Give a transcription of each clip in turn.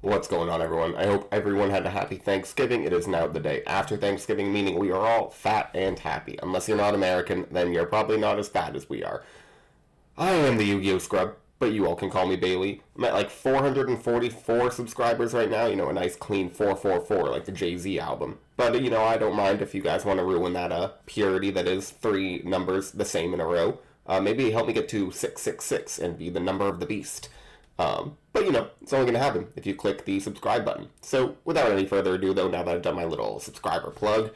What's going on, everyone? I hope everyone had a happy Thanksgiving. It is now the day after Thanksgiving, meaning we are all fat and happy. Unless you're not American, then you're probably not as fat as we are. I am the YuGiOh scrub, but you all can call me Bailey. I'm at like 444 subscribers right now. A nice clean 444, like the Jay-Z album. But, I don't mind if you guys want to ruin that purity that is three numbers the same in a row. Maybe help me get to 666 and be the number of the beast. But it's only going to happen if you click the subscribe button. So without any further ado, though, now that I've done my little subscriber plug,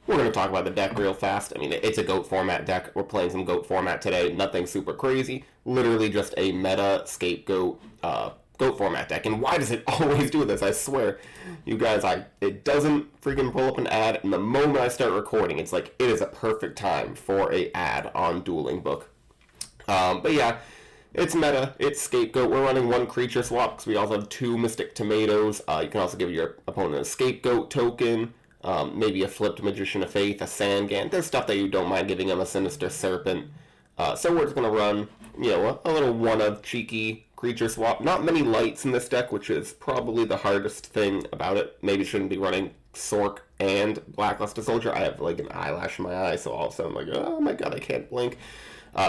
we're going to talk about the deck real fast. I mean, it's a GOAT format deck. We're playing some GOAT format today. Nothing super crazy. Literally just a meta scapegoat GOAT format deck. And why does it always do this? I swear. You guys, it doesn't freaking pull up an ad. And the moment I start recording, it's like it is a perfect time for a ad on Dueling Book. But yeah. It's meta, it's scapegoat. We're running one creature swap because we also have two Mystic Tomatoes. You can also give your opponent a scapegoat token, maybe a flipped Magician of Faith, a Sandgan. There's stuff that you don't mind giving them, a Sinister Serpent. So we're just going to run, a little one-of cheeky creature swap. Not many lights in this deck, which is probably the hardest thing about it. Maybe shouldn't be running Sork and Blackluster Soldier. I have like an eyelash in my eye, so all of a sudden I'm like, oh my god, I can't blink.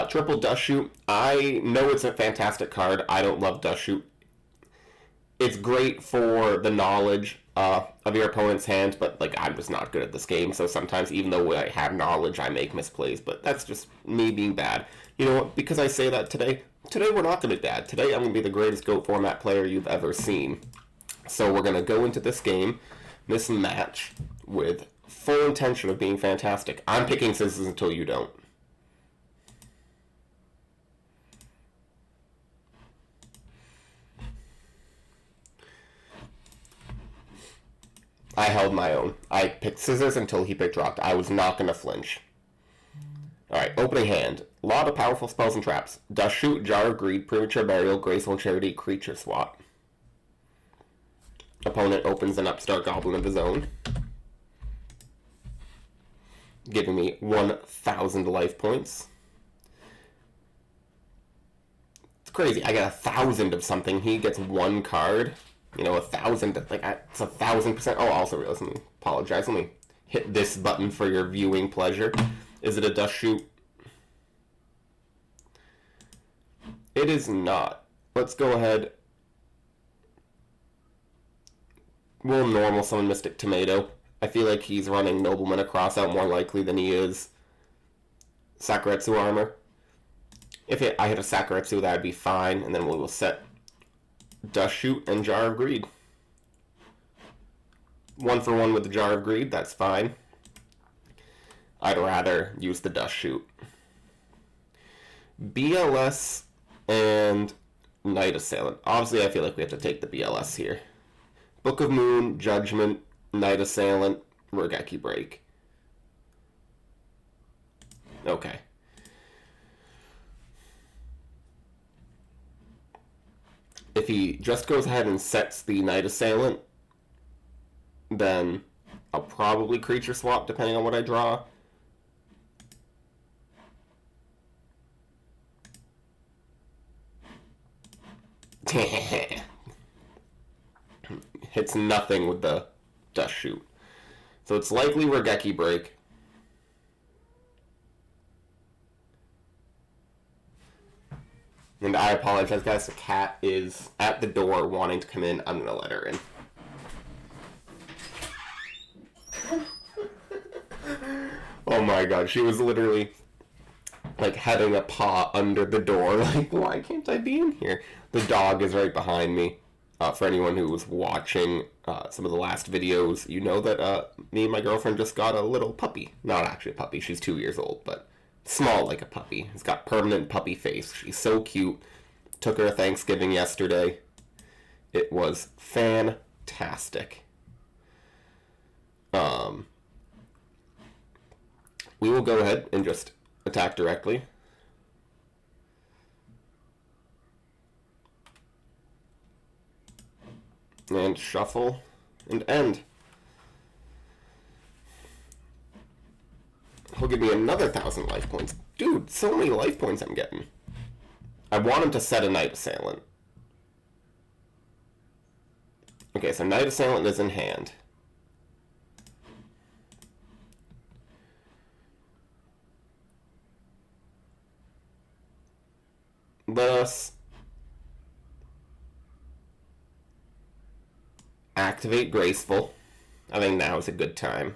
Triple Dust Shoot. I know it's a fantastic card. I don't love Dust Shoot. It's great for the knowledge of your opponent's hand, but I'm just not good at this game, so sometimes even though I have knowledge, I make misplays, but that's just me being bad. You know what? Because I say that today we're not going to be bad. Today I'm going to be the greatest GOAT format player you've ever seen. So we're going to go into this game, this match, with full intention of being fantastic. I'm picking scissors until you don't. I held my own. I picked scissors until he picked rock. I was not going to flinch. Alright, opening hand. A lot of powerful spells and traps. Dust Shoot, Jar of Greed, Premature Burial, Graceful Charity, Creature Swap. Opponent opens an Upstart Goblin of his own, giving me 1,000 life points. It's crazy. I get 1,000 of something. He gets one card. 1,000, it's 1,000%. Oh, also, let me apologize. Let me hit this button for your viewing pleasure. Is it a Dust Shoot? It is not. Let's go ahead. We'll normal summon Mystic Tomato. I feel like he's running Nobleman of Crossout more likely than he is Sakuretsu Armor. If I hit a Sakuretsu, that would be fine, and then we will set Dust Shoot and Jar of Greed. 1 for 1 with the Jar of Greed, that's fine. I'd rather use the Dust Shoot. BLS and Night Assailant. Obviously, I feel like we have to take the BLS here. Book of Moon, Judgment, Night Assailant, Regeki Break. Okay. If he just goes ahead and sets the Night Assailant, then I'll probably creature swap depending on what I draw. Hits nothing with the Dust Shoot. So it's likely Regeki Break. And I apologize, guys. The cat is at the door wanting to come in. I'm going to let her in. Oh my god, she was literally having a paw under the door. Why can't I be in here? The dog is right behind me. For anyone who was watching some of the last videos, you know that me and my girlfriend just got a little puppy. Not actually a puppy, she's 2 years old, but small like a puppy. It's got permanent puppy face. She's so cute. Took her to Thanksgiving yesterday. It was fantastic. We will go ahead and just attack directly. And shuffle and end. He'll give me another 1,000 life points. Dude, so many life points I'm getting. I want him to set a Night Assailant. Okay, so Knight Assailant is in hand. Let us activate Graceful. I think now is a good time.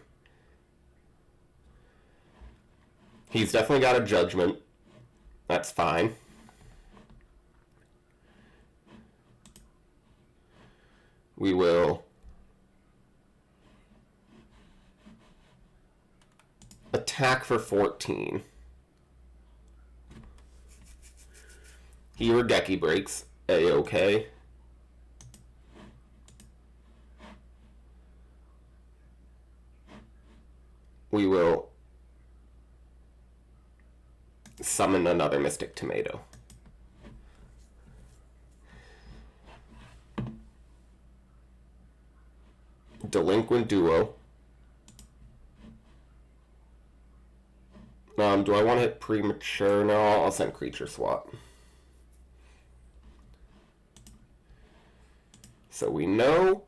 He's definitely got a Judgment. That's fine. We will attack for 14. He Regeki breaks. A-okay. We will summon another Mystic Tomato. Delinquent Duo. Do I want to hit Premature? No, I'll send Creature Swap. So we know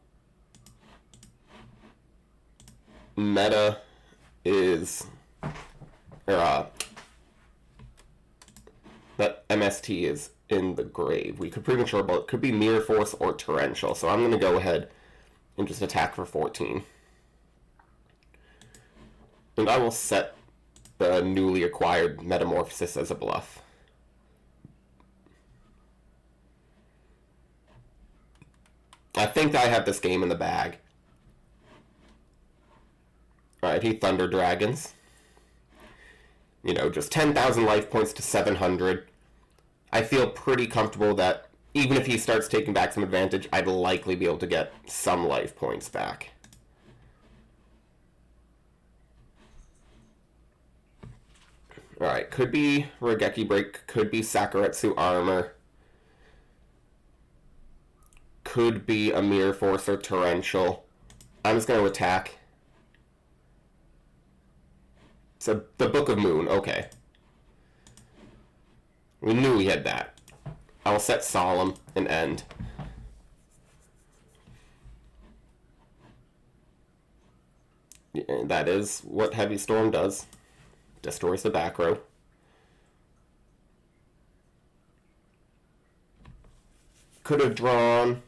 meta is that MST is in the grave. We could Premature, but it could be Mirror Force or Torrential. So I'm going to go ahead and just attack for 14. And I will set the newly acquired Metamorphosis as a bluff. I think I have this game in the bag. Alright, he Thunder Dragons. You know, just 10,000 life points to 700. I feel pretty comfortable that even if he starts taking back some advantage, I'd likely be able to get some life points back. Alright, could be Regeki Break, could be Sakuretsu Armor, could be a Mirror Force or Torrential. I'm just going to attack. So, the Book of Moon, okay. We knew we had that. I'll set Solemn and end. That is what Heavy Storm does. Destroys the back row. Could have drawn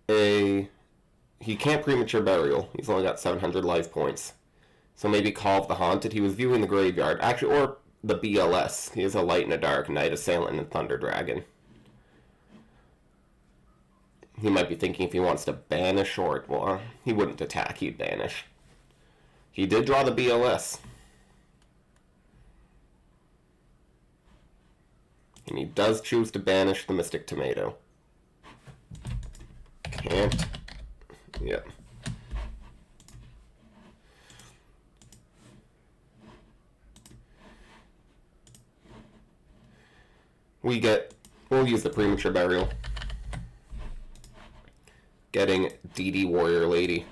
a... He can't Premature Burial. He's only got 700 life points. So maybe Call of the Haunted. He was viewing the graveyard. Actually, or the BLS. He has a Light and a Dark, Knight Assailant, and Thunder Dragon. He might be thinking if he wants to banish or... Well, he wouldn't attack. He'd banish. He did draw the BLS. And he does choose to banish the Mystic Tomato. Can't. Yep. We'll use the Premature Burial. Getting DD Warrior Lady.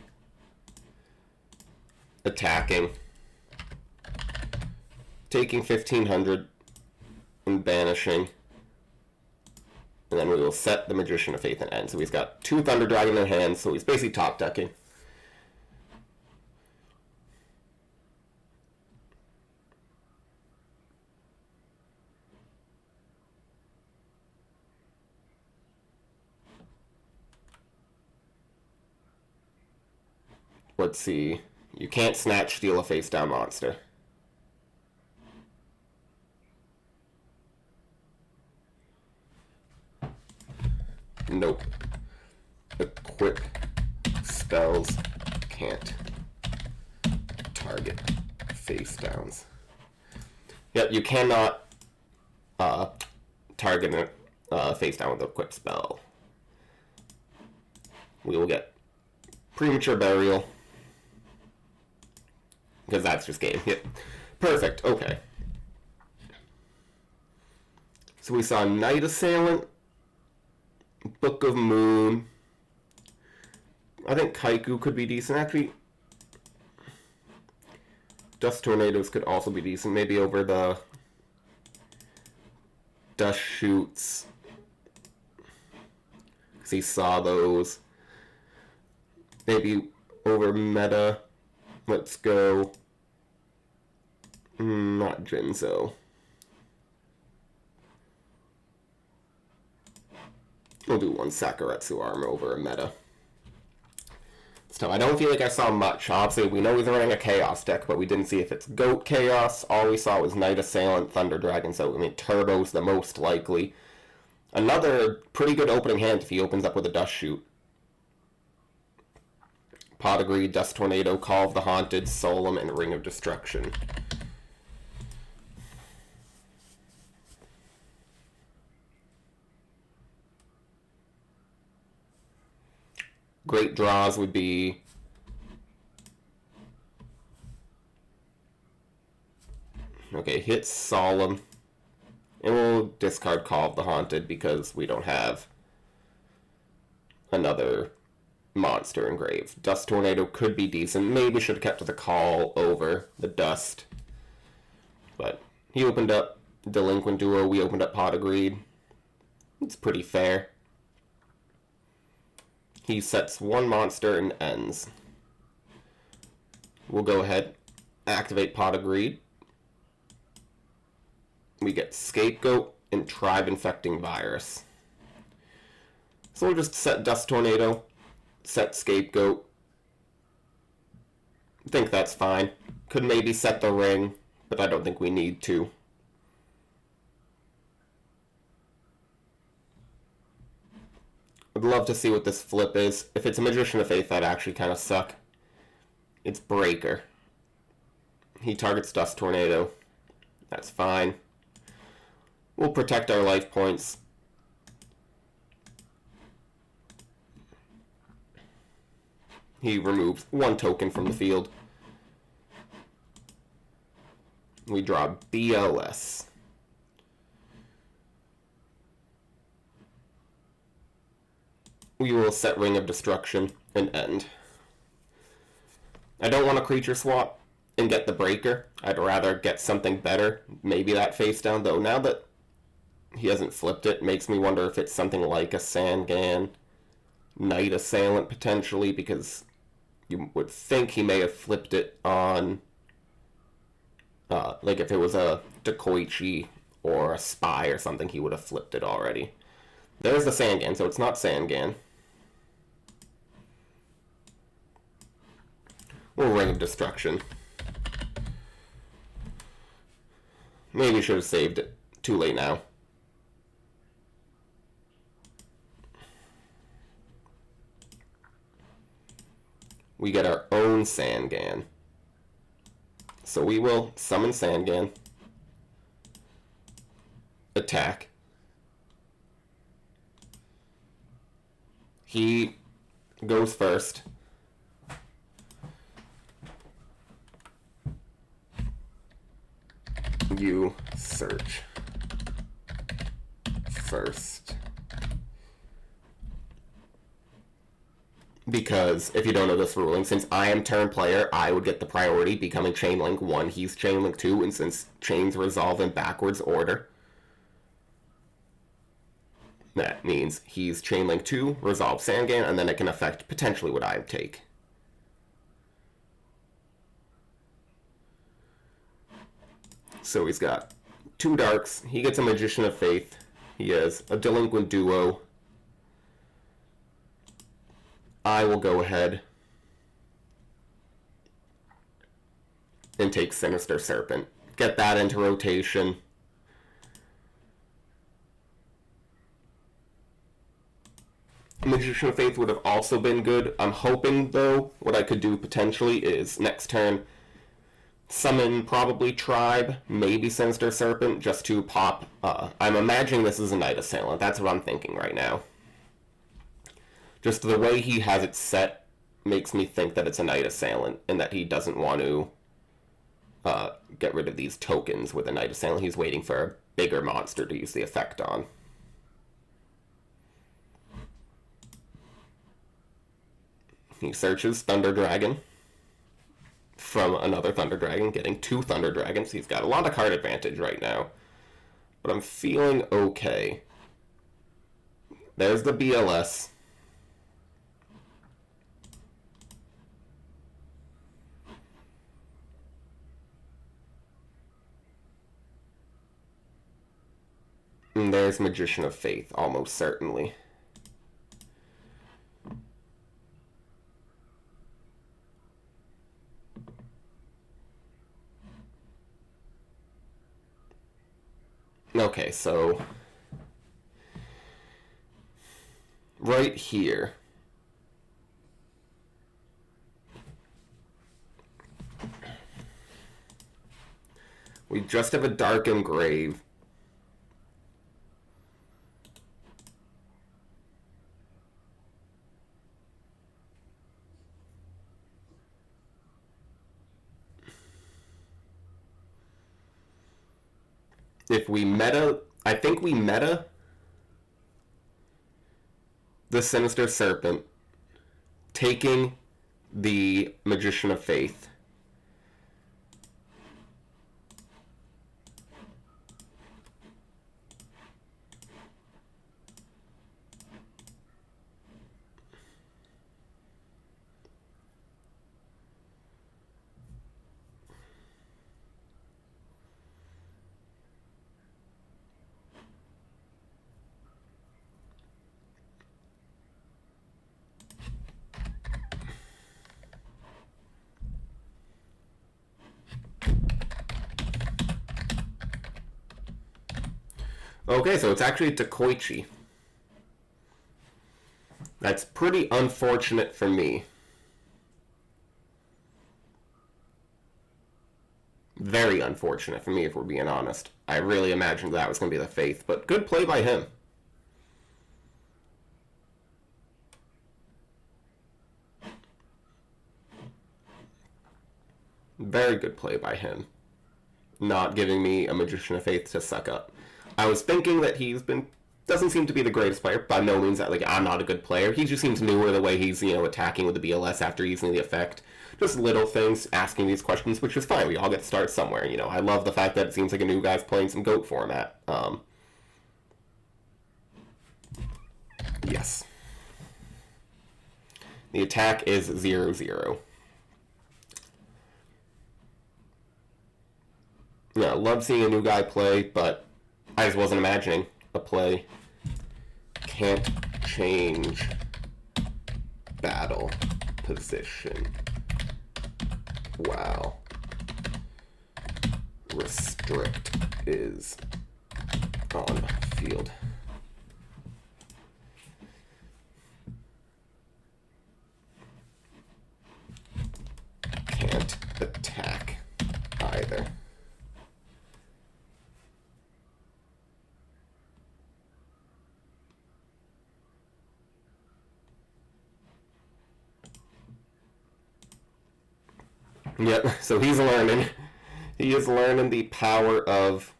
Attacking. Taking 1,500 and banishing. And then we will set the Magician of Faith and end. So he's got 2 Thunder Dragon in hand, so he's basically top decking. Let's see. You can't Snatch Steal a face-down monster. Nope. Equip spells can't target face-downs. Yep, you cannot target a face-down with a equip spell. We will get Premature Burial. Because that's just game. Yep. Perfect. Okay. So we saw Knight Assailant, Book of Moon. I think Kaiku could be decent. Actually, Dust Tornadoes could also be decent. Maybe over the Dust Shoots So he saw those. Maybe over meta. Let's go. Not Jinzo. We'll do one Sakuretsu armor over a meta. So I don't feel like I saw much. Obviously, we know he's running a Chaos deck, but we didn't see if it's Goat Chaos. All we saw was Knight Assailant, Thunder Dragon, so I mean, Turbo's the most likely. Another pretty good opening hand if he opens up with a Dust Shoot. Pot of Greed, Dust Tornado, Call of the Haunted, Solemn, and Ring of Destruction. Great draws would be okay, hit Solemn. And we'll discard Call of the Haunted because we don't have another monster engraved. Dust Tornado could be decent. Maybe should have kept the Call over the Dust. But he opened up Delinquent Duo. We opened up Pot of Greed. It's pretty fair. He sets one monster and ends. We'll go ahead, activate Pot of Greed. We get Scapegoat and Tribe Infecting Virus. So we'll just set Dust Tornado, set Scapegoat. I think that's fine. Could maybe set the Ring, but I don't think we need to. I'd love to see what this flip is. If it's a Magician of Faith, that'd actually kind of suck. It's Breaker. He targets Dust Tornado. That's fine. We'll protect our life points. He removes one token from the field. We draw BLS. We will set Ring of Destruction and end. I don't want a creature swap and get the Breaker. I'd rather get something better. Maybe that face down, though. Now that he hasn't flipped it, makes me wonder if it's something like a Sangan, Knight Assailant potentially, because you would think he may have flipped it on, like if it was a Dekoichi or a Spy or something, he would have flipped it already. There's the Sangan, so it's not Sangan. We'll Ring of Destruction. Maybe should have saved it. Too late now. We get our own Sangan. So we will summon Sangan. Attack. He goes first. You search first. Because if you don't know this ruling, since I am turn player, I would get the priority becoming Chain Link 1. He's Chain Link 2, and since chains resolve in backwards order, that means he's Chain Link 2, resolve Sangan, and then it can affect potentially what I take. So he's got 2 Darks. He gets a Magician of Faith. He has a Delinquent Duo. I will go ahead and take Sinister Serpent. Get that into rotation. Magician of Faith would have also been good. I'm hoping, though, what I could do potentially is next turn summon probably Tribe, maybe Sinister Serpent, just to pop. I'm imagining this is a Knight Assailant. That's what I'm thinking right now. Just the way he has it set makes me think that it's a Knight Assailant and that he doesn't want to get rid of these tokens with a Knight Assailant. He's waiting for a bigger monster to use the effect on. He searches Thunder Dragon from another Thunder Dragon, getting 2 Thunder Dragons. He's got a lot of card advantage right now. But I'm feeling okay. There's the BLS. there's Magician of Faith, almost certainly. Okay, so right here, we just have a Dark Engrave. If we meta, I think we meta the Sinister Serpent, taking the Magician of Faith. Okay, so it's actually Takoichi. That's pretty unfortunate for me. Very unfortunate for me, if we're being honest. I really imagined that was going to be the Faith, but good play by him. Very good play by him. Not giving me a Magician of Faith to suck up. I was thinking that doesn't seem to be the greatest player. By no means that, like, I'm not a good player. He just seems newer the way he's, attacking with the BLS after using the effect. Just little things, asking these questions, which is fine. We all get to start somewhere, I love the fact that it seems like a new guy's playing some GOAT format. Yes. The attack is 0-0. Yeah, love seeing a new guy play, but I just wasn't imagining a play. Can't change battle position. Wow. Restrict is on field. Can't attack either. Yep, so he's learning. He is learning the power of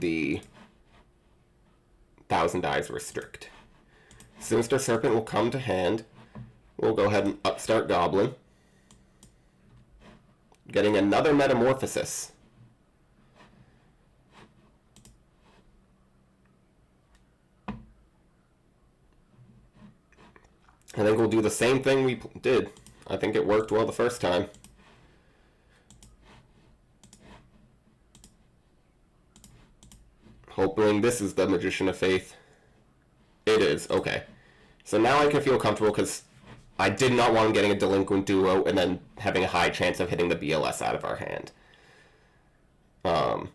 the 1,000 dies restrict. Sinister Serpent will come to hand. We'll go ahead and upstart Goblin. Getting another Metamorphosis. I think we'll do the same thing we did. I think it worked well the first time. Hoping this is the Magician of Faith. It is, okay. So now I can feel comfortable because I did not want him getting a Delinquent Duo and then having a high chance of hitting the BLS out of our hand. And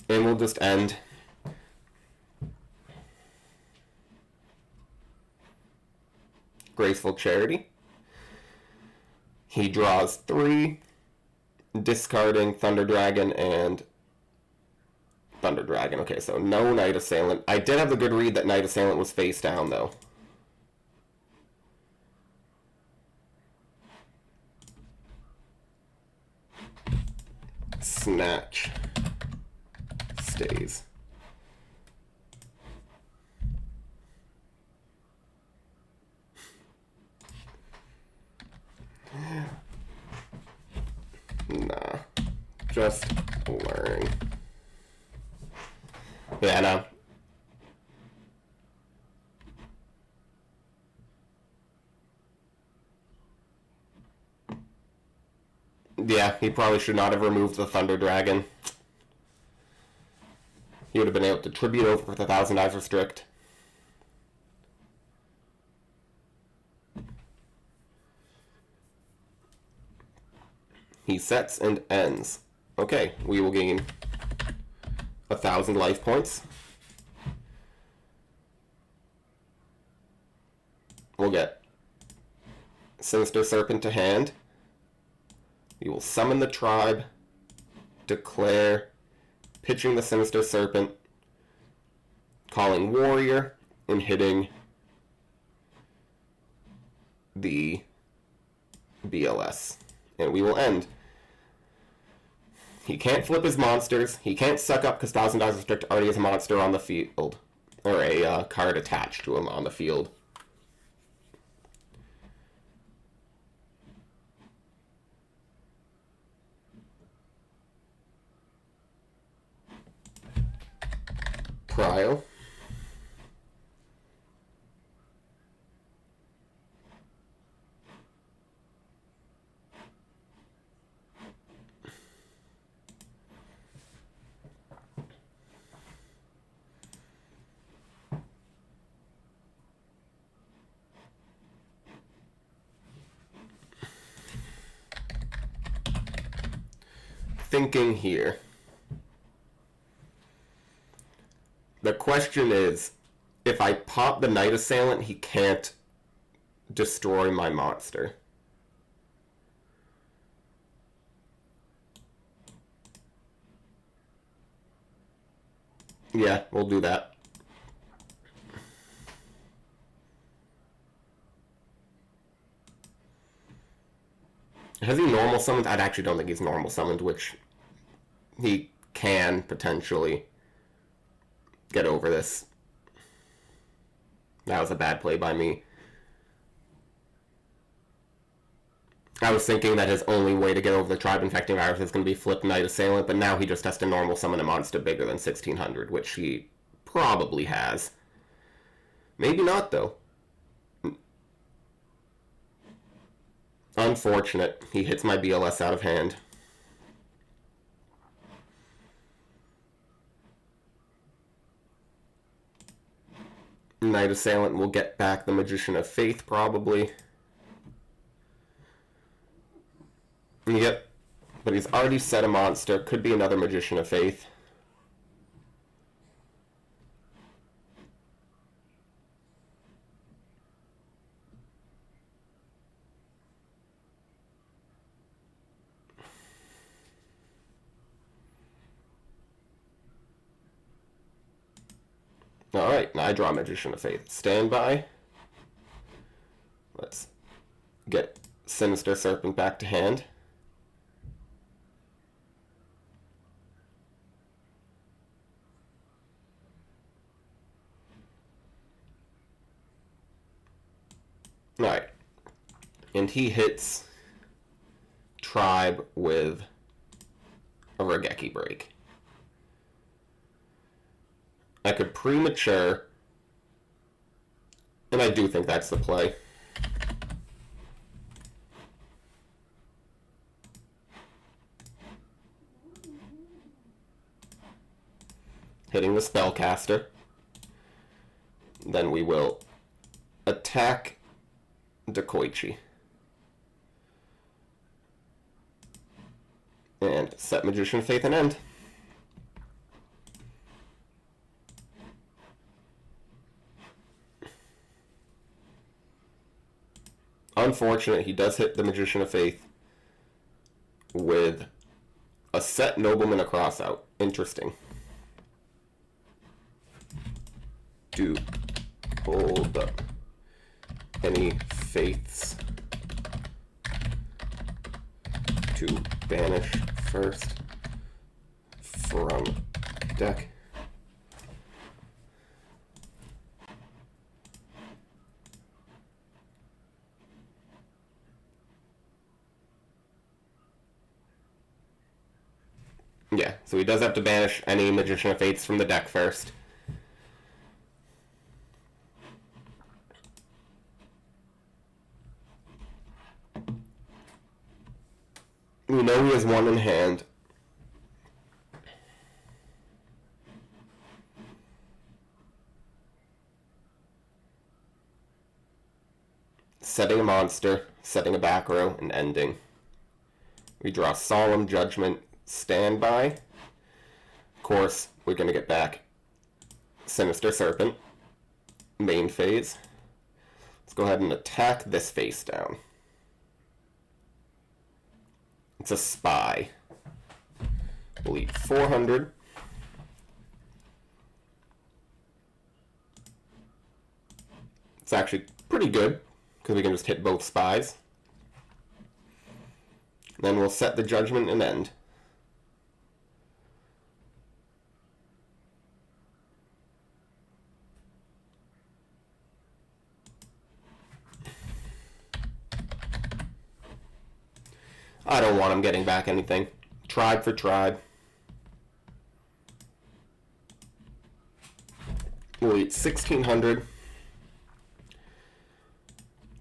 we'll just end. Graceful Charity. He draws 3, discarding Thunder Dragon and Thunder Dragon. Okay, so no Knight Assailant. I did have the good read that Knight Assailant was face down, though. Snatch stays. Nah, just learning. Yeah, no. Yeah, he probably should not have removed the Thunder Dragon. He would have been able to tribute over with 1,000 Eyes Restrict. He sets and ends. Okay, we will gain 1,000 life points. We'll get Sinister Serpent to hand. We will summon the tribe, declare, pitching the Sinister Serpent, calling Warrior, and hitting the BLS. And we will end. He can't flip his monsters. He can't suck up because 1,000 Eyes Restrict already has a monster on the field. Or a card attached to him on the field. Prio. Thinking here. The question is, if I pop the Night Assailant, he can't destroy my monster. Yeah, we'll do that. Has he normal summoned? I actually don't think he's normal summoned, which he can potentially get over this. That was a bad play by me. I was thinking that his only way to get over the Tribe Infecting Virus is going to be flip Night Assailant, but now he just has to normal summon a monster bigger than 1,600, which he probably has. Maybe not, though. Unfortunate. He hits my BLS out of hand. Night Assailant will get back the Magician of Faith, probably. Yep. But he's already set a monster. Could be another Magician of Faith. Alright, now I draw Magician of Faith. Standby. Let's get Sinister Serpent back to hand. Alright. And he hits Tribe with a Regeki Break. I could premature, and I do think that's the play. Hitting the Spellcaster. Then we will attack Dekoichi. And set Magician of Faith and end. Unfortunate, he does hit the Magician of Faith with a set Nobleman across out. Interesting. Do hold up any faiths to banish first from deck. Yeah, so he does have to banish any Magician of Fates from the deck first. We know he has one in hand. Setting a monster, setting a back row, and ending. We draw Solemn Judgment, Standby. Of course, we're going to get back Sinister Serpent, main phase. Let's go ahead and attack this face down. It's a spy. We'll eat 400. It's actually pretty good, because we can just hit both spies. Then we'll set the judgment and end. I don't want him getting back anything. Tribe for tribe. We'll eat 1,600.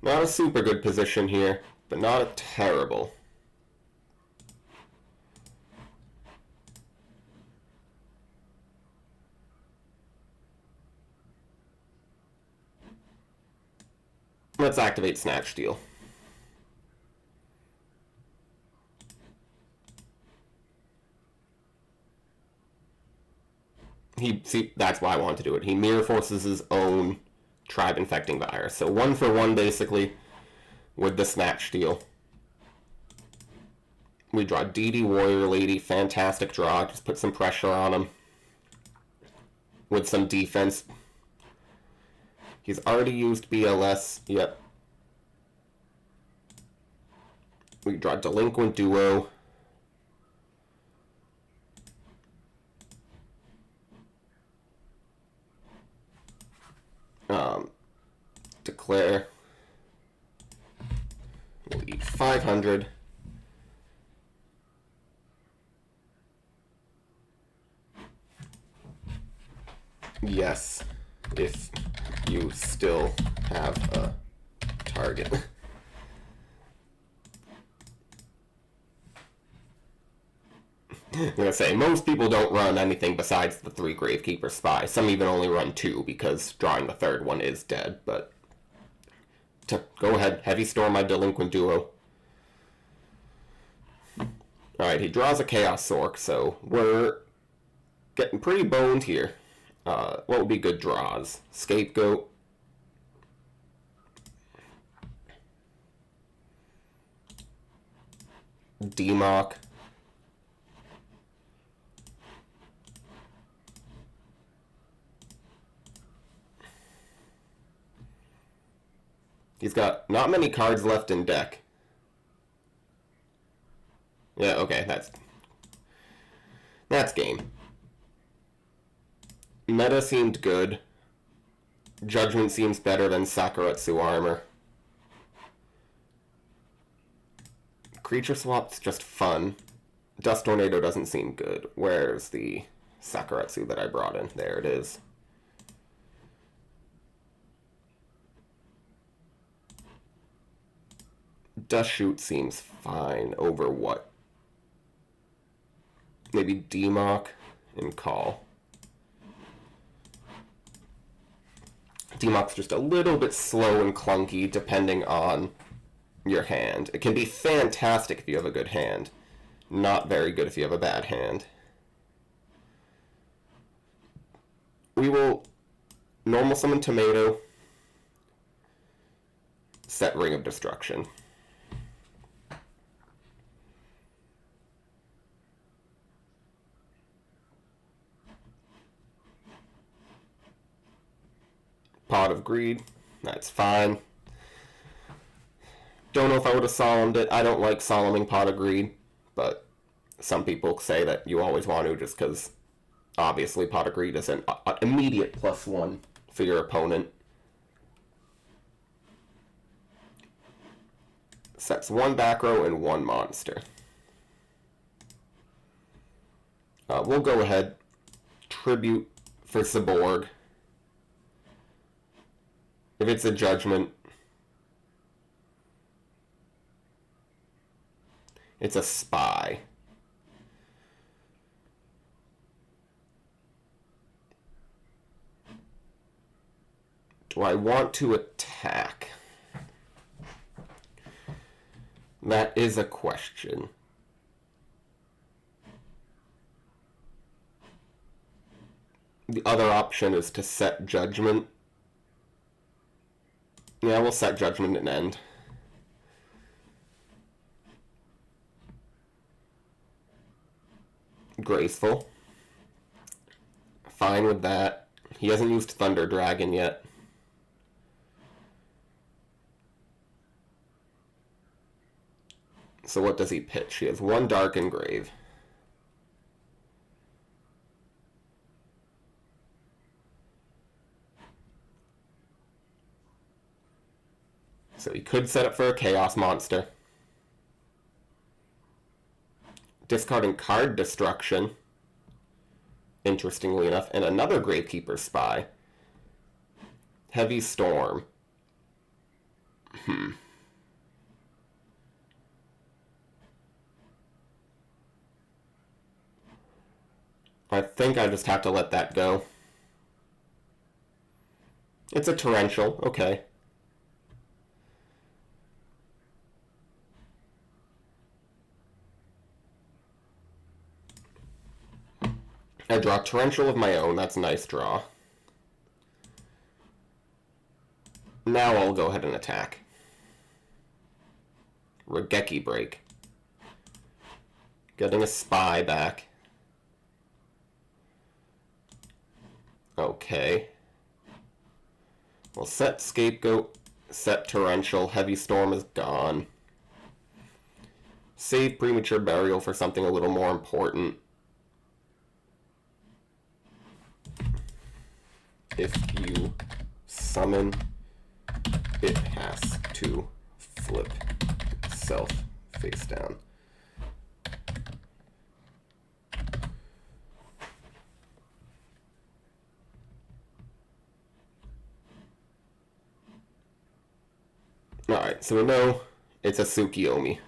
Not a super good position here, but not a terrible. Let's activate Snatch Steal. See, that's why I want to do it. He mirror forces his own tribe infecting virus. So 1 for 1 basically with the Snatch Steal. We draw DD Warrior Lady, fantastic draw. Just put some pressure on him with some defense. He's already used BLS. Yep. We draw Delinquent Duo. Declare. We'll eat 500. Yes, if you still have a target. I'm gonna say, most people don't run anything besides the 3 Gravekeeper Spy. Some even only run 2 because drawing the 3rd one is dead, but go ahead, Heavy Storm my Delinquent Duo. Alright, he draws a Chaos Sork, so we're getting pretty boned here. What would be good draws? Scapegoat. Demock. He's got not many cards left in deck. Yeah, okay, that's game. Meta seemed good. Judgment seems better than Sakuretsu Armor. Creature swap's just fun. Dust Tornado doesn't seem good. Where's the Sakuretsu that I brought in? There it is. Dust Shoot seems fine over what? Maybe Demock and Call. Demock's just a little bit slow and clunky depending on your hand. It can be fantastic if you have a good hand. Not very good if you have a bad hand. We will normal summon Tomato. Set Ring of Destruction. Pot of Greed, that's fine. Don't know if I would have solemned it. I don't like solemning Pot of Greed, but some people say that you always want to just because obviously Pot of Greed is an immediate +1 for your opponent. Sets 1 back row and 1 monster. We'll go ahead. Tribute for Cyborg. If it's a judgment, It's a spy. Do I want to attack? That is a question. The other option is to set judgment. Yeah, we'll set judgment and end. Graceful. Fine with that. He hasn't used Thunder Dragon yet. So what does he pitch? He has one Dark Engrave. So he could set up for a Chaos Monster. Discarding Card Destruction, interestingly enough, and another Gravekeeper Spy. Heavy Storm. I think I just have to let that go. It's a Torrential, okay. I draw Torrential of my own. That's a nice draw. Now I'll go ahead and attack. Regeki Break. Getting a Spy back. Okay. We'll set Scapegoat, set Torrential. Heavy Storm is gone. Save Premature Burial for something a little more important. If you summon, it has to flip itself face down. Alright, so we know it's a Tsukiyomi.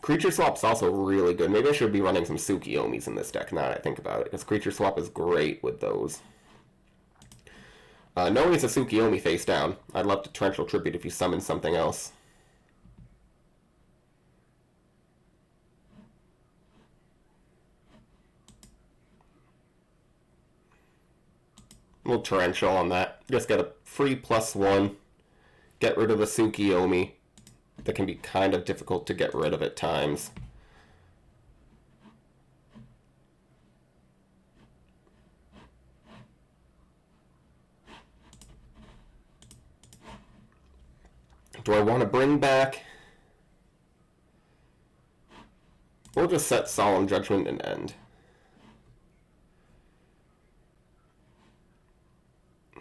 Creature Swap's also really good. Maybe I should be running some Tsukiyomis in this deck now that I think about it, because Creature Swap is great with those. Knowing it's a Tsukiyomi face down, I'd love to Torrential Tribute if you summon something else. We'll Torrential on that. Just get a free +1. Get rid of the Tsukiyomi. That can be kind of difficult to get rid of at times. Do I want to bring back? We'll just set Solemn Judgment and end.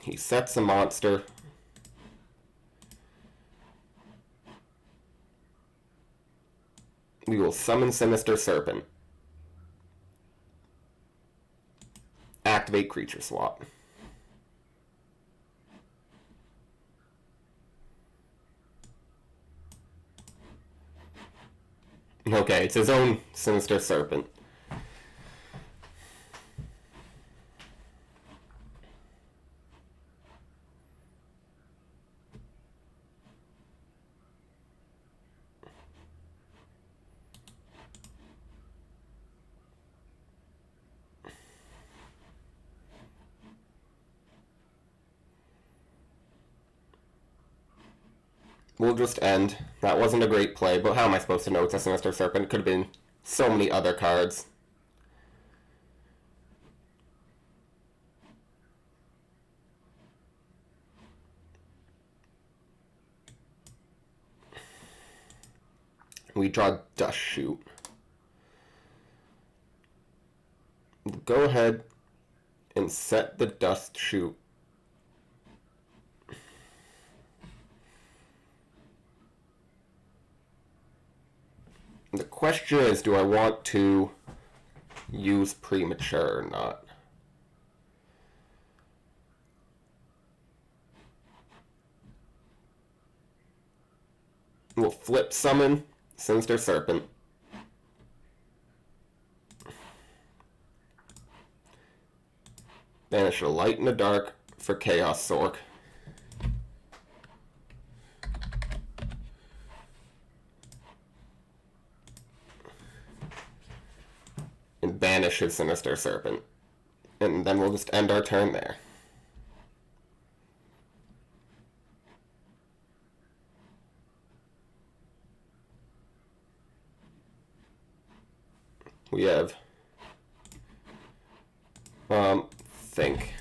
He sets a monster. We will summon Sinister Serpent. Activate Creature Swap. Okay, it's his own Sinister Serpent. We'll just end. That wasn't a great play, but how am I supposed to know it's a Sinister Serpent? It could have been so many other cards. We draw Dust Shoot. Go ahead and set the Dust Shoot. The question is, do I want to use Premature or not? We'll flip summon Sinister Serpent. Banish a Light and a Dark for Chaos Sork. And banish his Sinister Serpent. And then we'll just end our turn there. We have think.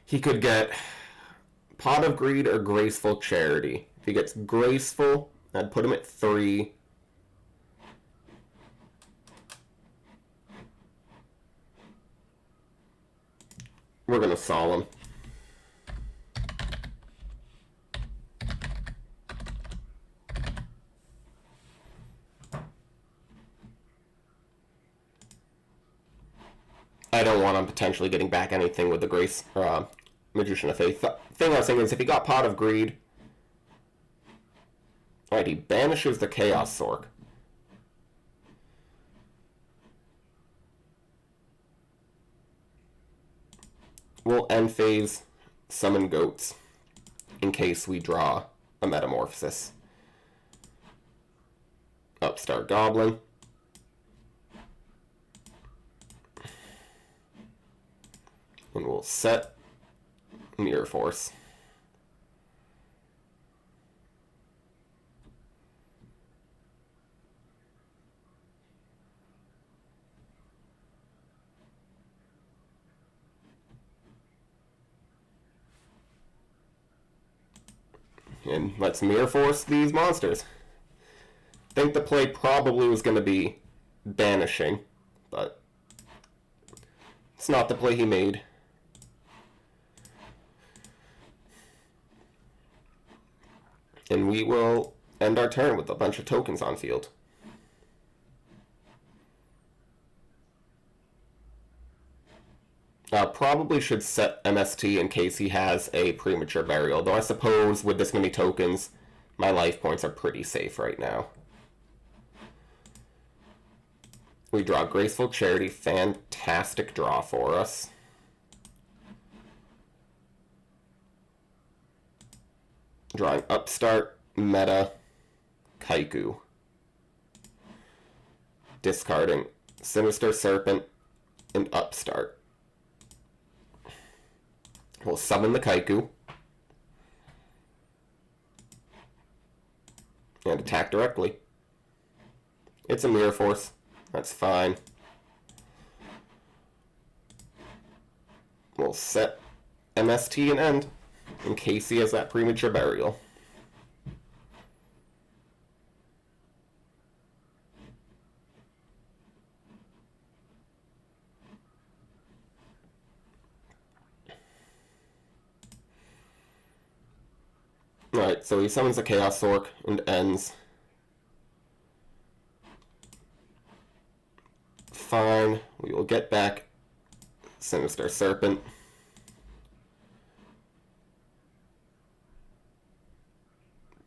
He could get Pot of Greed or Graceful Charity. If he gets Graceful, I'd put him at 3. We're gonna Solemn. I don't want him potentially getting back anything with the Grace Magician of Faith. The thing I was thinking is if he got Pot of Greed, alright, he banishes the Chaos Sork. We'll end phase summon Goats in case we draw a Metamorphosis. Upstart Goblin. And we'll set Mirror Force. And let's Mirror Force these monsters. I think the play probably was going to be banishing, but it's not the play he made. And we will end our turn with a bunch of tokens on field. Probably should set MST in case he has a Premature Burial, though I suppose with this many tokens, my life points are pretty safe right now. We draw Graceful Charity, fantastic draw for us. Drawing Upstart, Meta, Kaiku. Discarding Sinister Serpent and Upstart. We'll summon the Kaiku. And attack directly. It's a Mirror Force. That's fine. We'll set MST and end in case he has that Premature Burial. Alright, so he summons the Chaos Sork and ends. Fine, we will get back Sinister Serpent.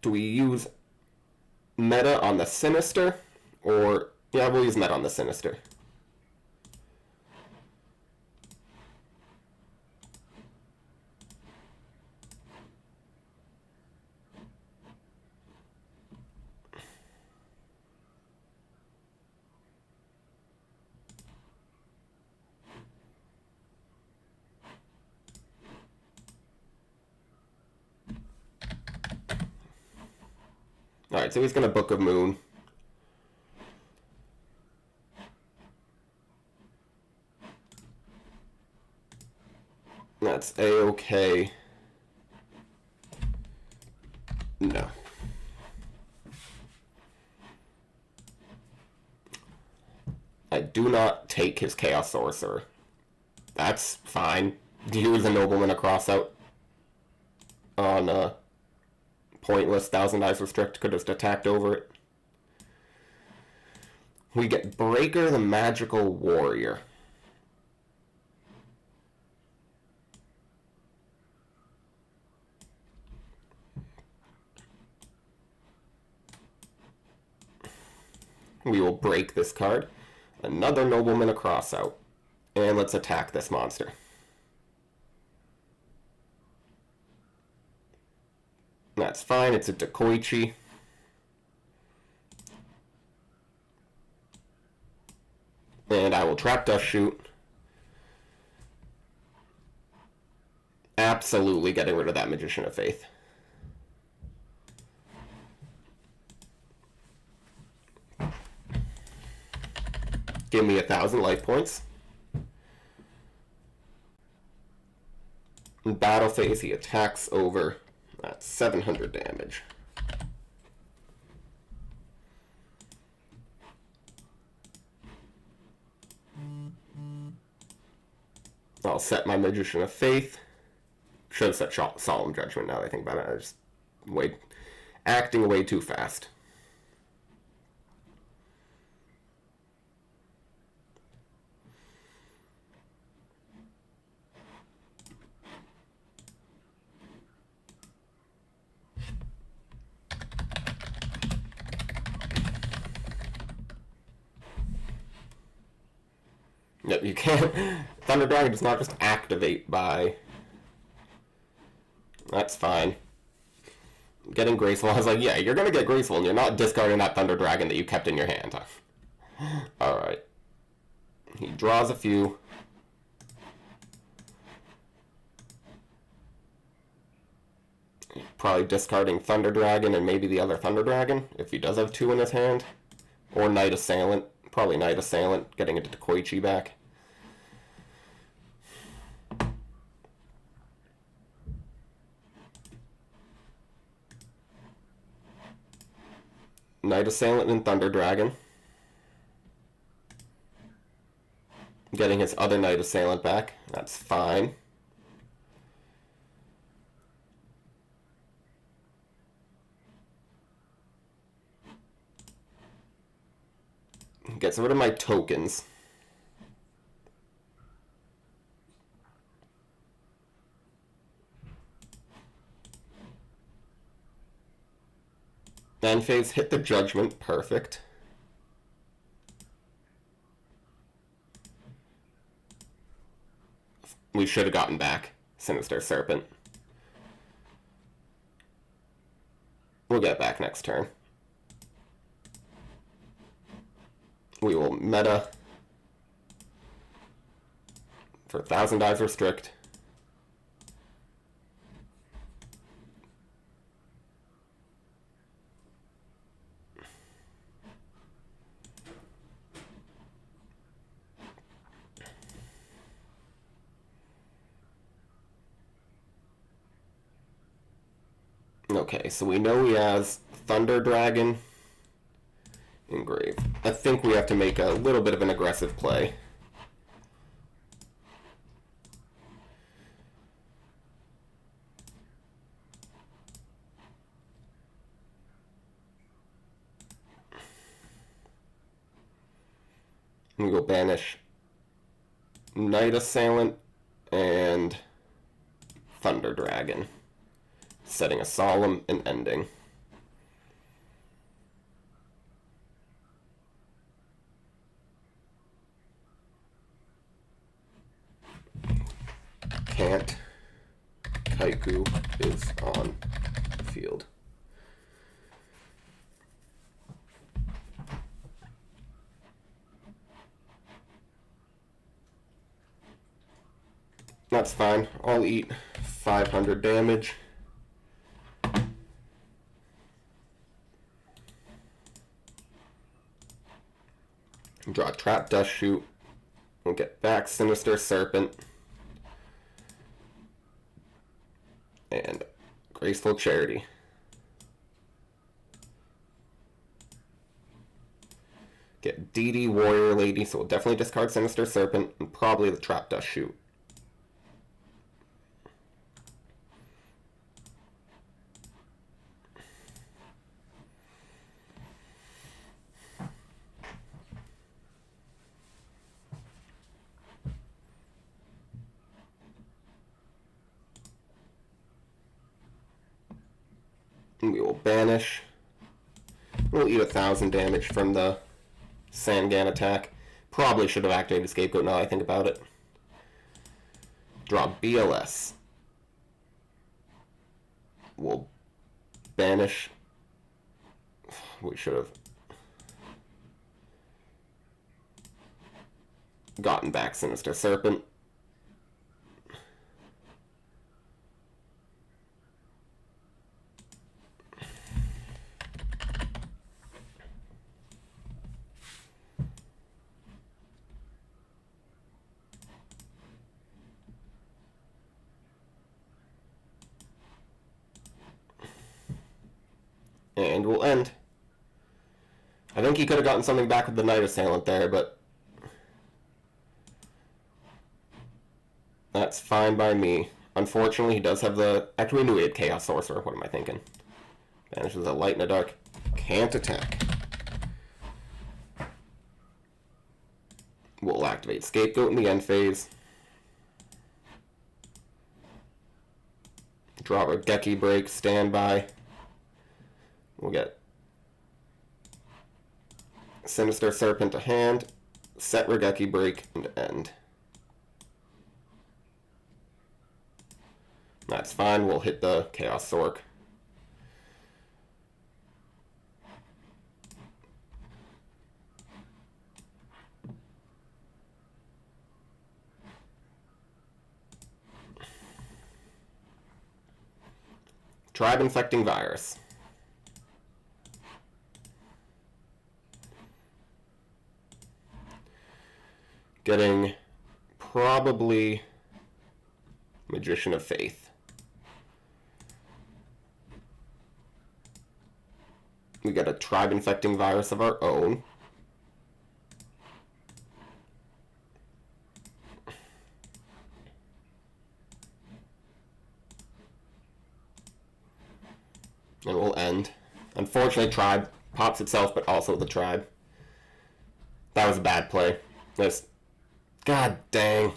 Do we use Meta on the Sinister? Or, yeah, we'll use Meta on the Sinister. Alright, so he's going to Book of Moon. That's A-okay. No. I do not take his Chaos Sorcerer. That's fine. Use a Nobleman across out on pointless 1,000 Eyes Restrict. Could have just attacked over it. We get Breaker the Magical Warrior. We will break this card. Another Nobleman across out. And let's attack this monster. That's fine, it's a Dekoichi. And I will Trap Dust Shoot. Absolutely getting rid of that Magician of Faith. Give me 1,000 life points. In battle phase, he attacks over. That's 700 damage. I'll set my Magician of Faith. Should have set Solemn Judgment now that I think about it. I was just acting way too fast. Yep, you can't. Thunder Dragon does not just activate by. That's fine. Getting Graceful. I was like, yeah, you're gonna get Graceful, and you're not discarding that Thunder Dragon that you kept in your hand. Alright. He draws a few. Probably discarding Thunder Dragon and maybe the other Thunder Dragon, if he does have two in his hand. Or Knight Assailant. Probably Knight Assailant, getting into Koichi back. Knight Assailant and Thunder Dragon. Getting his other Knight Assailant back. That's fine. Gets rid of my tokens. End phase, hit the Judgment. Perfect. We should have gotten back Sinister Serpent. We'll get back next turn. We will meta for 1,000 dives restrict. Okay, so we know he has Thunder Dragon engraved. I think we have to make a little bit of an aggressive play. We go banish Knight Assailant and Thunder Dragon, setting a Solemn and ending. Can't. Kaiku is on field. That's fine. I'll eat 500 damage. Draw Trap Dust Shoot. We'll get back Sinister Serpent. And Graceful Charity. Get DD Warrior Lady, so we'll definitely discard Sinister Serpent and probably the Trap Dust Shoot. And we will banish. We'll eat 1,000 damage from the Sangan attack. Probably should have activated Scapegoat now I think about it. Draw BLS. We'll banish. We should have gotten back Sinister Serpent. And we'll end. I think he could have gotten something back with the Night Assailant there, but that's fine by me. Unfortunately, he does have the... Actually, we knew he had Chaos Sorcerer. What am I thinking? Banishes a Light and a Dark. Can't attack. We'll activate Scapegoat in the end phase. Draw a Regeki Break, standby. We'll get Sinister Serpent to hand, set Regeki Break, and end. That's fine, we'll hit the Chaos Sorc. Tribe Infecting Virus. Getting probably Magician of Faith. We got a Tribe Infecting Virus of our own. And we'll end. Unfortunately, Tribe pops itself, but also the Tribe. That was a bad play. There's... God dang.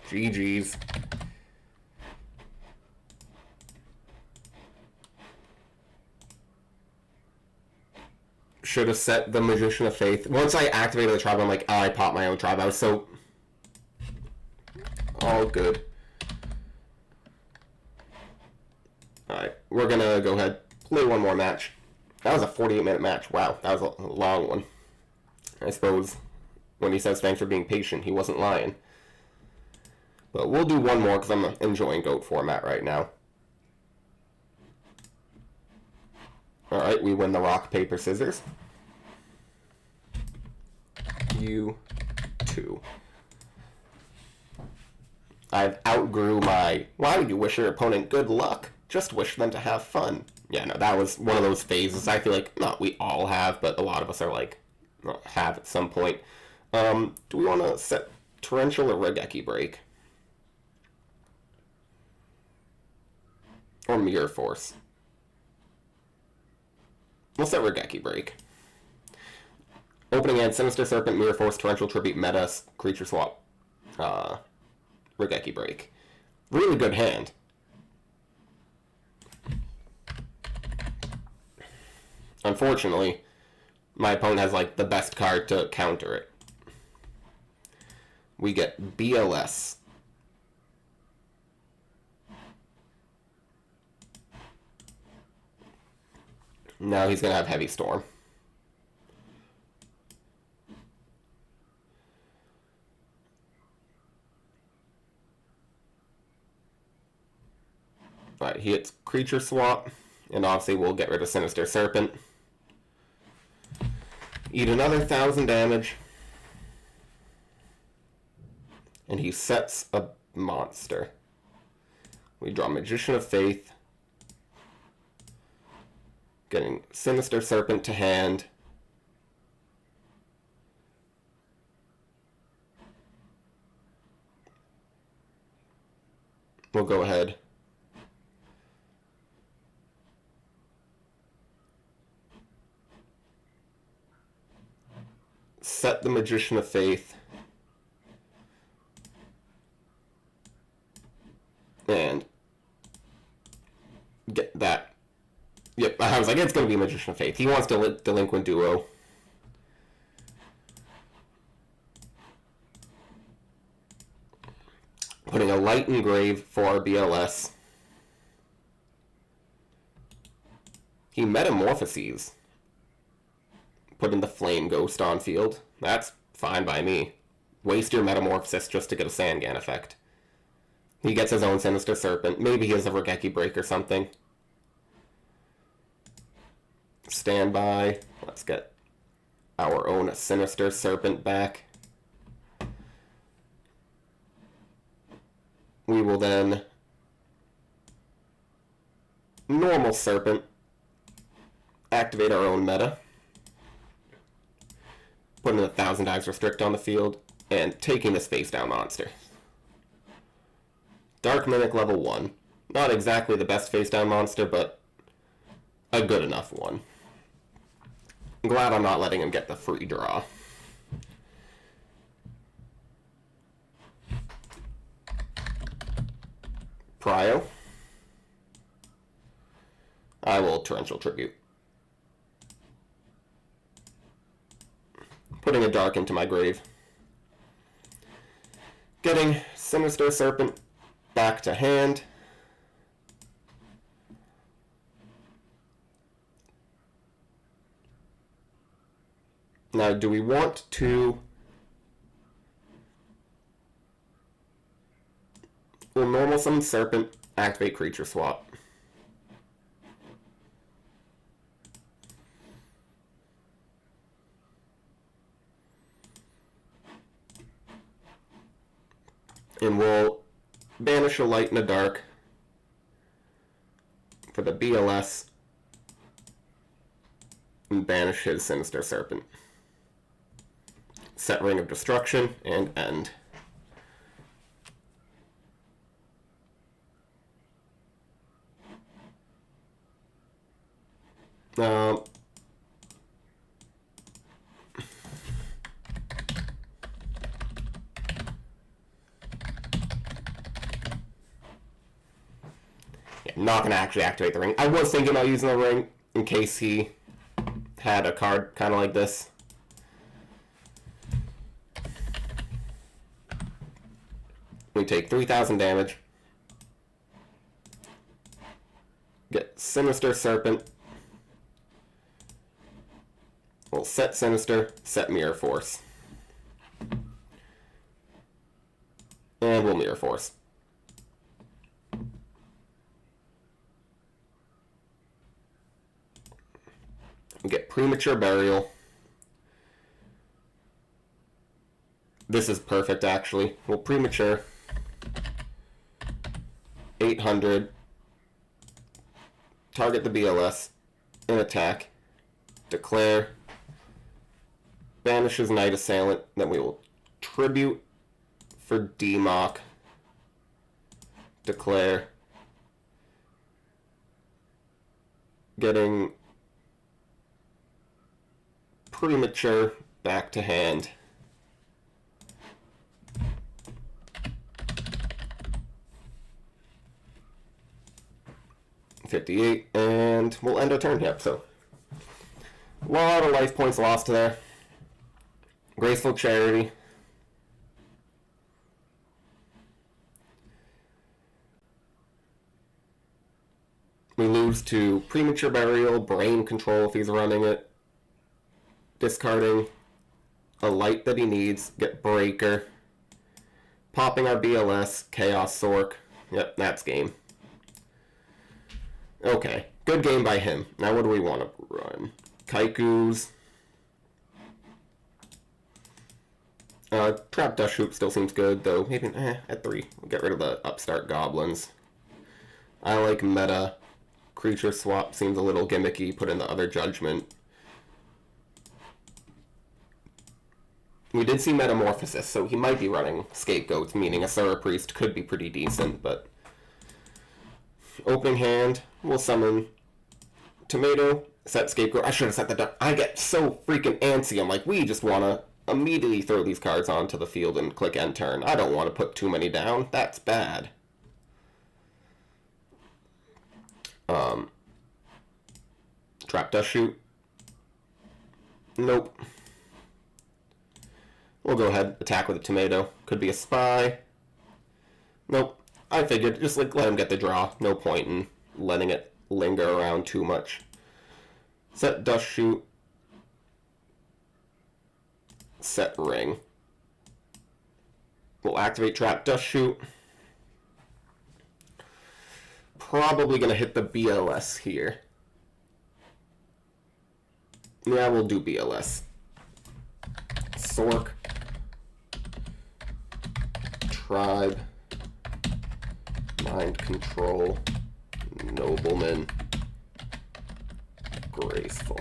GG's. Should have set the Magician of Faith. Once I activated the Tribe, I'm like, oh, I popped my own Tribe. I was so... all good. Alright, we're gonna go ahead, play one more match. That was a 48-minute match. Wow, that was a long one. I suppose when he says thanks for being patient, he wasn't lying. But we'll do one more because I'm enjoying GOAT format right now. Alright, we win the rock, paper, scissors. You 2. I've outgrew my, why would you wish your opponent good luck? Just wish them to have fun. Yeah, no, that was one of those phases I feel like, not we all have, but a lot of us are like, have at some point. Do we want to set Torrential or Regeki Break? Or Mirror Force? We'll set Regeki Break. Opening hand, Sinister Serpent, Mirror Force, Torrential Tribute, Meta, Creature Swap, Regeki Break. Really good hand. Unfortunately, my opponent has like the best card to counter it. We get BLS. Now he's going to have Heavy Storm. Alright, he hits Creature Swap, and obviously we'll get rid of Sinister Serpent. Eat another 1,000 damage. And he sets a monster. We draw Magician of Faith. Getting Sinister Serpent to hand. We'll go ahead. Set the Magician of Faith. And get that I was like, it's going to be Magician of Faith. He wants Delinquent Duo. Putting a light engrave for our BLS. He metamorphoses. Putting the Flame Ghost on field. That's fine by me. Waste your Metamorphosis just to get a Sangan effect. He gets his own Sinister Serpent. Maybe he has a Regeki Break or something. Standby. Let's get our own Sinister Serpent back. We will then normal Serpent. Activate our own meta. Putting 1,000 Dives Restrict on the field. And taking this face down monster. Dark Mimic level 1. Not exactly the best face down monster, but a good enough one. I'm glad I'm not letting him get the free draw. Prio. I will Torrential Tribute. Putting a Dark into my grave. Getting Sinister Serpent back to hand. Now, do we want to... We'll normal summon Serpent, activate Creature Swap. And we'll banish a light and a dark for the BLS and banish his Sinister Serpent. Set Ring of Destruction and end. Not going to actually activate the ring. I was thinking about using the ring in case he had a card kind of like this. We take 3,000 damage. Get Sinister Serpent. We'll set Sinister, set Mirror Force. And we'll Mirror Force. We get Premature Burial. This is perfect, actually. We'll Premature. 800. Target the BLS. In attack. Declare. Banishes Night Assailant. Then we will Tribute for Demock. Declare. Getting Premature back to hand. $58, and we'll end our turn. Yep, so a lot of life points lost there. Graceful Charity. We lose to Premature Burial, Brain Control if he's running it. Discarding a light that he needs, get Breaker. Popping our BLS, Chaos Sork. Yep, that's game. Okay, good game by him. Now what do we want to run? Kaikus. Trap Dust Hoop still seems good, though. Maybe at 3. We'll get rid of the Upstart Goblins. I like meta. Creature Swap seems a little gimmicky. Put in the other Judgment. We did see Metamorphosis, so he might be running Scapegoats, meaning a Sura Priest could be pretty decent, but... Opening hand, we'll summon Tomato, set Scapegoat. I should have set that down. I get so freaking antsy. I'm like, we just want to immediately throw these cards onto the field and click end turn. I don't want to put too many down. That's bad. Trap Dust Shoot. Nope. We'll go ahead, attack with a tomato. Could be a spy. Nope. I figured, just like let him get the draw. No point in letting it linger around too much. Set Dust Shoot. Set Ring. We'll activate Trap Dust Shoot. Probably gonna hit the BLS here. Yeah, we'll do BLS. Sork. Tribe. Mind Control. Nobleman. Graceful.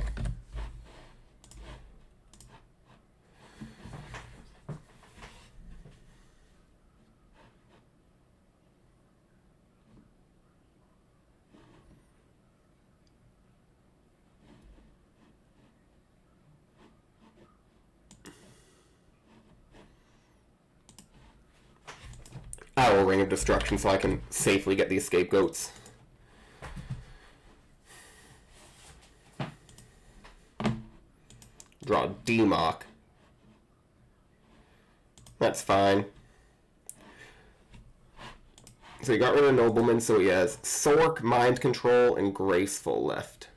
I will Ring of Destruction so I can safely get these scapegoats. Draw Demock. That's fine. So he got rid of Nobleman, so he has Sork, Mind Control, and Graceful left.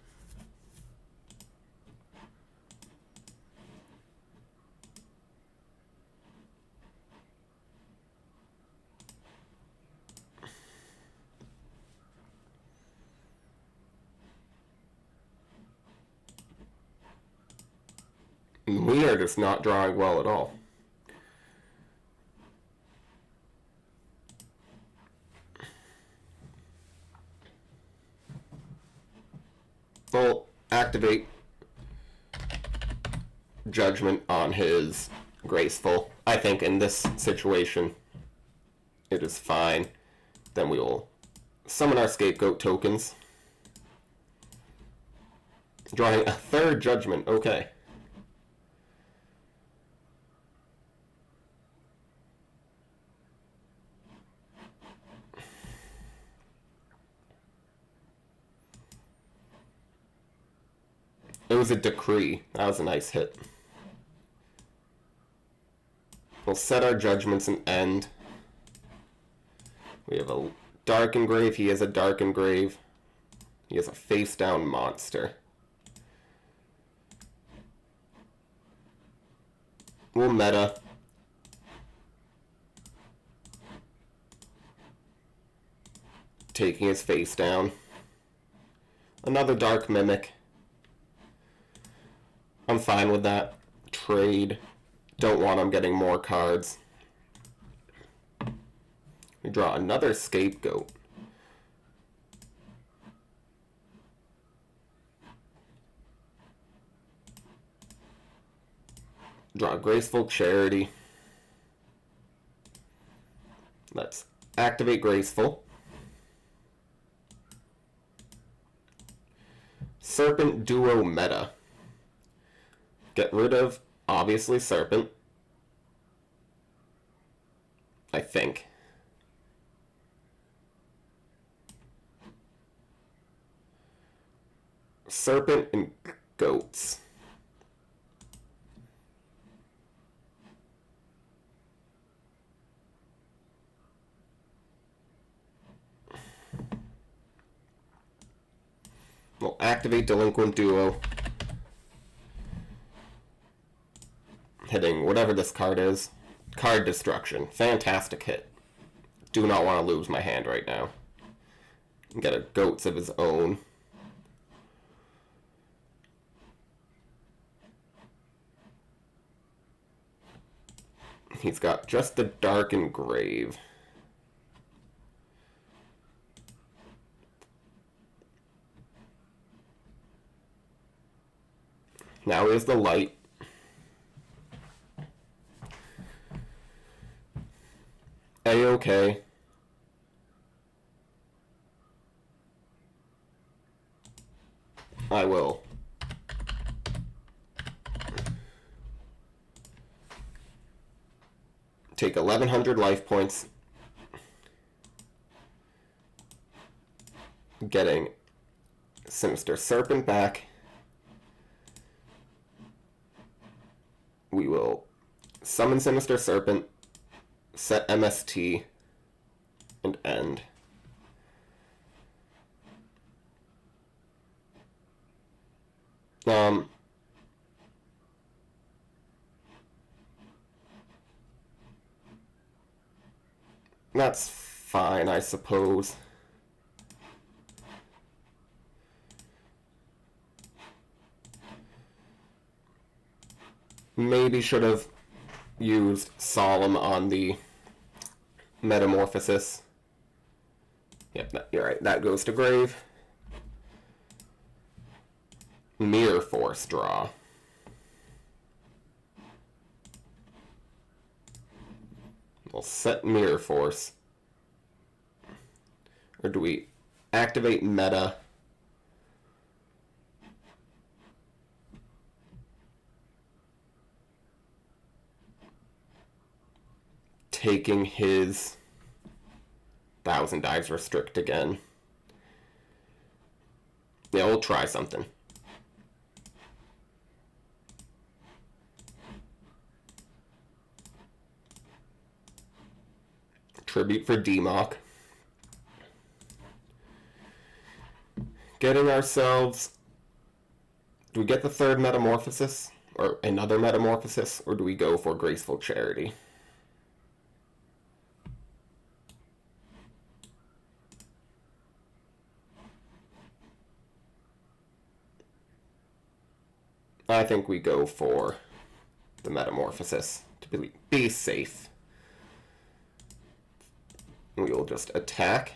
We are just not drawing well at all. We'll activate Judgment on his Graceful. I think in this situation, it is fine. Then we will summon our Scapegoat tokens. Drawing a third Judgment, okay. It was a Decree. That was a nice hit. We'll set our Judgments and end. We have a Dark Engrave. He has a Dark Engrave. He has a face-down monster. We'll meta. Taking his face down. Another Dark Mimic. I'm fine with that. Trade. Don't want him getting more cards. We draw another Scapegoat. Draw a Graceful Charity. Let's activate Graceful. Serpent Duo meta. Get rid of, obviously, Serpent. I think. Serpent and goats. We'll activate Delinquent Duo. Hitting whatever this card is. Card Destruction. Fantastic hit. Do not want to lose my hand right now. Get a Goats of his own. He's got just the Dark Engrave. Now is the light. A-okay. I will. Take 1,100 life points. Getting Sinister Serpent back. we will summon Sinister Serpent, set MST, and end. That's fine, I suppose. Maybe should have used Solemn on the Metamorphosis. Yep, you're right. That goes to grave. Mirror Force draw. We'll set Mirror Force. Or do we activate Meta? Taking his 1,000 dives restrict again. Yeah, we'll try something. Tribute for Demok. Getting ourselves... Do we get the third Metamorphosis? Or another Metamorphosis? Or do we go for Graceful Charity? I think we go for the Metamorphosis to be safe. We will just attack,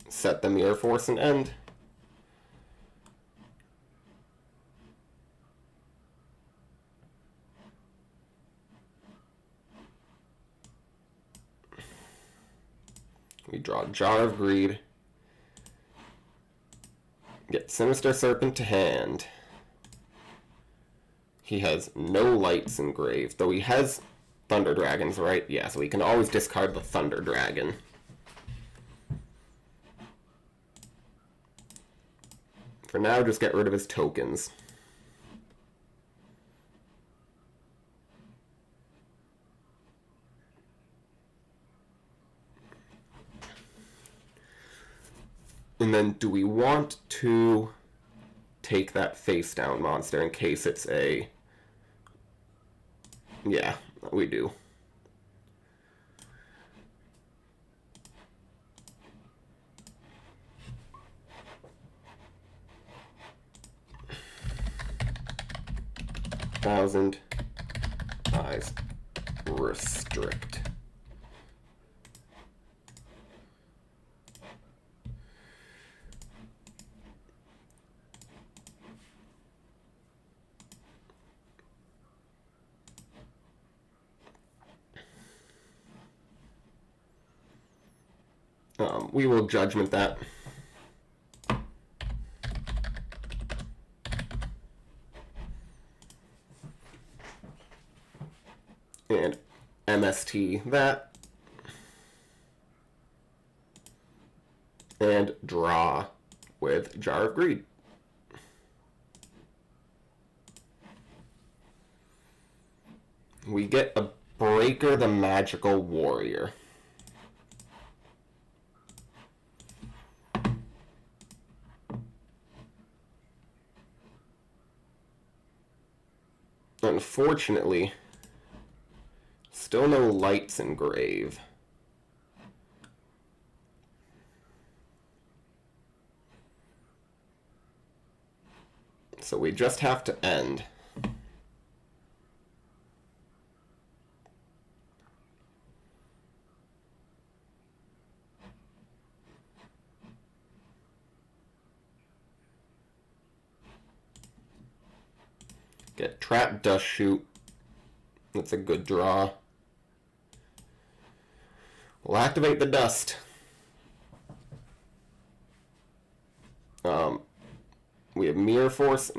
set the Mirror Force, and end. We draw Jar of Greed. Get Sinister Serpent to hand. He has no lights in grave, though he has Thunder Dragons, right? Yeah, so we can always discard the Thunder Dragon. For now, just get rid of his tokens. And then do we want to take that face down monster in case it's a... Yeah, we do. Thousand eyes restrict. We will judgment that. And MST that. And draw with Jar of Greed. We get a Breaker the Magical Warrior. Unfortunately, still no lights in grave. So we just have to end. Get Trap Dust Shoot. That's a good draw. We'll activate the dust. We have Mirror Force.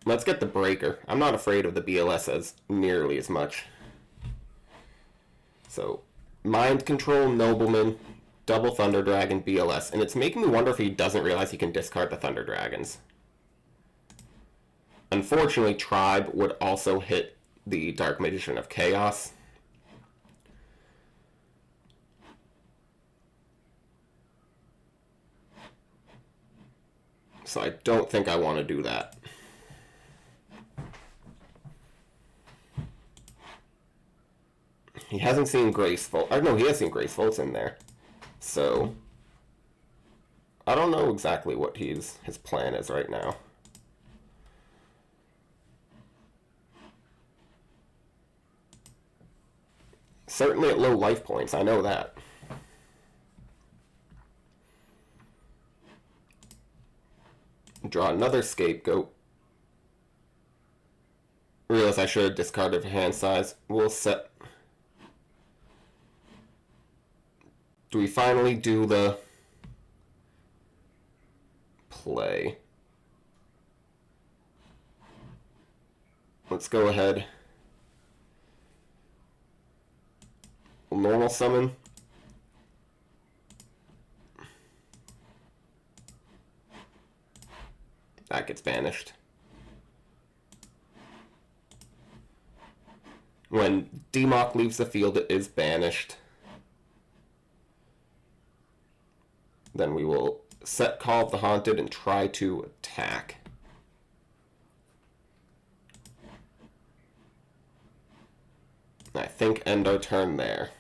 Let's get the Breaker. I'm not afraid of the BLS as nearly as much. So, Mind Control, Nobleman, double Thunder Dragon, BLS. And it's making me wonder if he doesn't realize he can discard the Thunder Dragons. Unfortunately, Tribe would also hit the Dark Magician of Chaos. So I don't think I want to do that. He hasn't seen Graceful. Or no, he has seen Graceful. It's in there. So I don't know exactly what his plan is right now. Certainly at low life points, I know that. Draw another Scapegoat. Realize I should have discarded for hand size. We'll set... Do we finally do the play? Let's go ahead. Normal summon. That gets banished. When Demok leaves the field, it is banished. Then we will set Call of the Haunted and try to attack. I think end our turn there.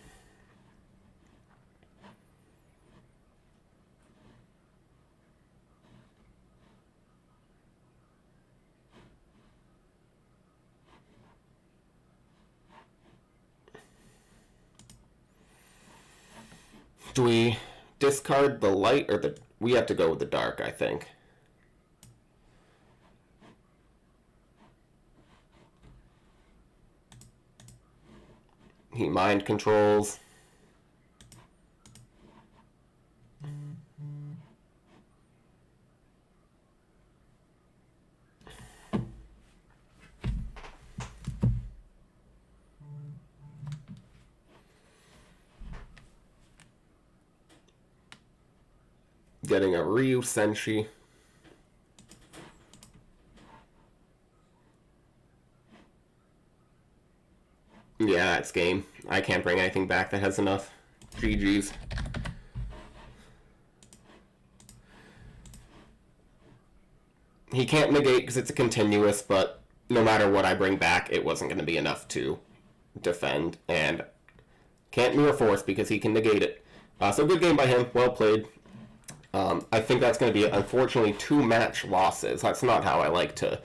Do we discard the light or the... We have to go with the dark, I think. He mind controls. Getting a Ryu Senshi. Yeah, that's game. I can't bring anything back that has enough. GG's. He can't negate because it's a continuous, but no matter what I bring back, it wasn't going to be enough to defend. And can't mirror force because he can negate it. So good game by him. Well played. I think that's going to be, unfortunately, 2 match losses. That's not how I like to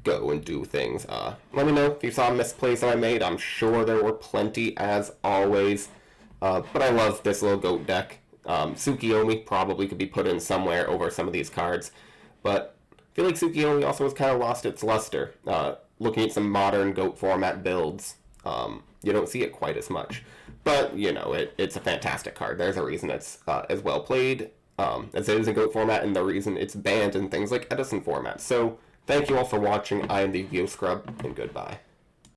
go and do things. Let me know if you saw misplays that I made. I'm sure there were plenty, as always. But I love this little goat deck. Tsukiyomi probably could be put in somewhere over some of these cards. But I feel like Tsukiyomi also has kind of lost its luster. Looking at some modern goat format builds, you don't see it quite as much. But, you know, it's a fantastic card. There's a reason it's as well played as it is in GOAT format, and the reason it's banned in things like Edison format. So, thank you all for watching. I am the YuGiOh Scrub, and goodbye.